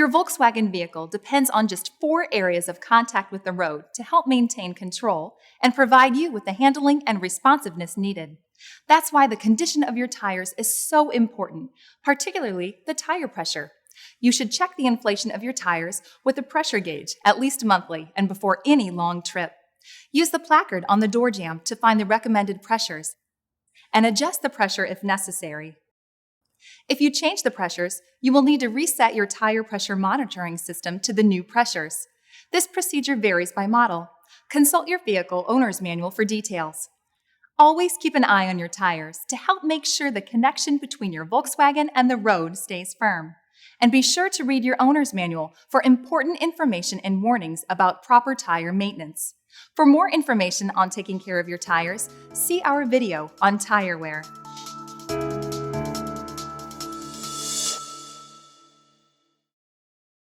Your Volkswagen vehicle depends on just 4 areas of contact with the road to help maintain control and provide you with the handling and responsiveness needed. That's why the condition of your tires is so important, particularly the tire pressure. You should check the inflation of your tires with a pressure gauge at least monthly and before any long trip. Use the placard on the door jamb to find the recommended pressures and adjust the pressure if necessary. If you change the pressures, you will need to reset your tire pressure monitoring system to the new pressures. This procedure varies by model. Consult your vehicle owner's manual for details. Always keep an eye on your tires to help make sure the connection between your Volkswagen and the road stays firm. And be sure to read your owner's manual for important information and warnings about proper tire maintenance. For more information on taking care of your tires, see our video on tire wear.